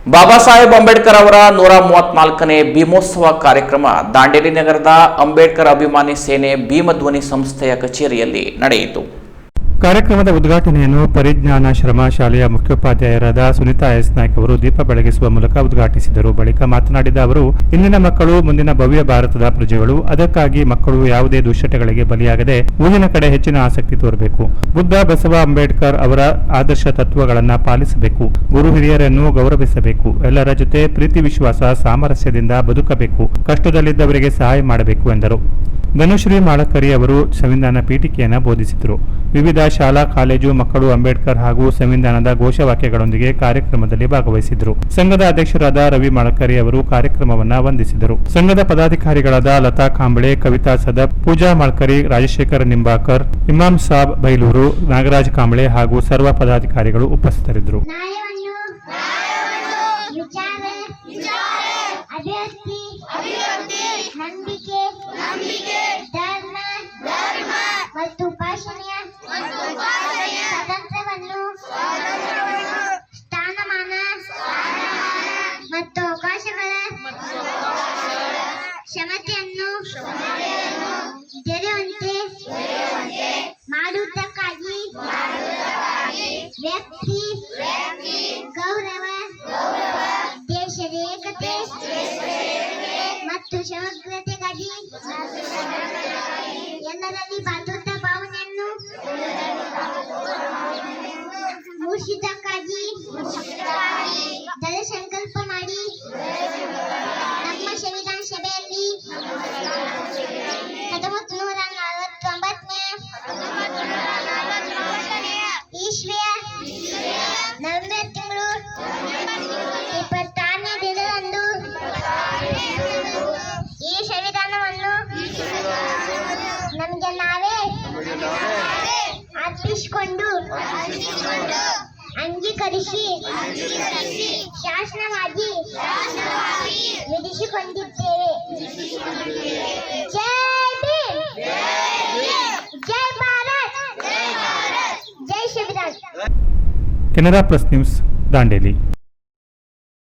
ಬಾಬಾ ಸಾಹೇಬ್ ಅಂಬೇಡ್ಕರ್ ಅವರ 134ನೇ ಭೀಮೋತ್ಸವ ಕಾರ್ಯಕ್ರಮ ದಾಂಡೇಲಿ ನಗರದ ಅಂಬೇಡ್ಕರ್ ಅಭಿಮಾನಿ ಸೇನೆ ಭೀಮಧ್ವನಿ ಸಂಸ್ಥೆಯ ಕಚೇರಿಯಲ್ಲಿ ನಡೆಯಿತು. ಕಾರ್ಯಕ್ರಮದ ಉದ್ಘಾಟನೆಯನ್ನು ಪರಿಜ್ಞಾನ ಶ್ರಮ ಶಾಲೆಯ ಮುಖ್ಯೋಪಾಧ್ಯಾಯರಾದ ಸುನೀತಾ ಎಸ್ ನಾಯ್ಕ ಅವರು ದೀಪ ಬೆಳಗಿಸುವ ಮೂಲಕ ಉದ್ಘಾಟಿಸಿದರು. ಬಳಿಕ ಮಾತನಾಡಿದ ಅವರು, ಇಂದಿನ ಮಕ್ಕಳು ಮುಂದಿನ ಭವ್ಯ ಭಾರತದ ಪ್ರಜೆಗಳು. ಅದಕ್ಕಾಗಿ ಮಕ್ಕಳು ಯಾವುದೇ ದುಶ್ಚಟಗಳಿಗೆ ಬಲಿಯಾಗದೆ ಓದಿನ ಕಡೆ ಹೆಚ್ಚಿನ ಆಸಕ್ತಿ ತೋರಬೇಕು. ಬುದ್ಧ, ಬಸವ, ಅಂಬೇಡ್ಕರ್ ಅವರ ಆದರ್ಶ ತತ್ವಗಳನ್ನು ಪಾಲಿಸಬೇಕು. ಗುರು ಹಿರಿಯರನ್ನು ಗೌರವಿಸಬೇಕು. ಎಲ್ಲರ ಜೊತೆ ಪ್ರೀತಿ, ವಿಶ್ವಾಸ, ಸಾಮರಸ್ಯದಿಂದ ಬದುಕಬೇಕು. ಕಷ್ಟದಲ್ಲಿದ್ದವರಿಗೆ ಸಹಾಯ ಮಾಡಬೇಕು ಎಂದರು. ಧನುಶ್ರೀ ಮಾಳಕರಿ ಅವರು ಸಂವಿಧಾನ ಪೀಠಿಕೆಯನ್ನು ಬೋಧಿಸಿದರು. ವಿವಿಧ ಶಾಲಾ ಕಾಲೇಜು ಮಕ್ಕಳು ಅಂಬೇಡ್ಕರ್ ಹಾಗೂ ಸಂವಿಧಾನದ ಘೋಷವಾಕ್ಯಗಳೊಂದಿಗೆ ಕಾರ್ಯಕ್ರಮದಲ್ಲಿ ಭಾಗವಹಿಸಿದರು. ಸಂಘದ ಅಧ್ಯಕ್ಷರಾದ ರವಿ ಮಾಳಕರಿ ಅವರು ಕಾರ್ಯಕ್ರಮವನ್ನು ವಂದಿಸಿದರು. ಸಂಘದ ಪದಾಧಿಕಾರಿಗಳಾದ ಲತಾ ಕಾಂಬಳೆ, ಕವಿತಾ ಸದಪ್, ಪೂಜಾ ಮಾಳ್ಕರಿ, ರಾಜಶೇಖರ ನಿಂಬಾಕರ್, ಇಮಾಮ್ ಸಾಬ್ ಬೈಲೂರು, ನಾಗರಾಜ್ ಕಾಂಬಳೆ ಹಾಗೂ ಸರ್ವ ಪದಾಧಿಕಾರಿಗಳು ಉಪಸ್ಥಿತರಿದ್ದರು. ಮತ್ತು ಉಪಾಸನೆಯ ಸ್ವಾತಂತ್ರ್ಯವನ್ನು ಸ್ಥಾನಮಾನ ಮತ್ತು ಅವಕಾಶಗಳ ಕ್ಷಮತೆಯನ್ನು ದೊರೆಯುವಂತೆ ಮಾಡುವುದಕ್ಕಾಗಿ ವ್ಯಕ್ತಿ ಗೌರವ, ದೇಶದ ಏಕತೆ ಮತ್ತು ಸಮಗ್ರತೆಗಾಗಿ ಎಲ್ಲರಲ್ಲಿ ಭದ್ರತಾ ಭಾವನೆಯನ್ನು ಮೂಡಿಸಿದ್ದಕ್ಕಾಗಿ ದೃಢ ಸಂಕಲ್ಪ ಮಾಡಿ ನಮ್ಮ ಸಂವಿಧಾನ ಸಭೆಯಲ್ಲಿ 1949ನೇ ಇಸ್ವಿಯ ನವೆಂಬರ್ ತಿಂಗಳು 26ನೇ ದಿನದಂದು ಈ ಸಂವಿಧಾನವನ್ನು ನಮಗೆ ನಾವೇ ಅರ್ಪಿಸಿಕೊಂಡು ಅಂಗೀಕರಿಸಿ ಶಾಸನವಾಗಿ ವಿಧಿಸಿಕೊಂಡಿದ್ದೇವೆ. ಜೈ ಭೀಮ್, ಜೈ ಭಾರತ್, ಜೈ ಸಂವಿಧಾನ. Canara plus news Dandeli.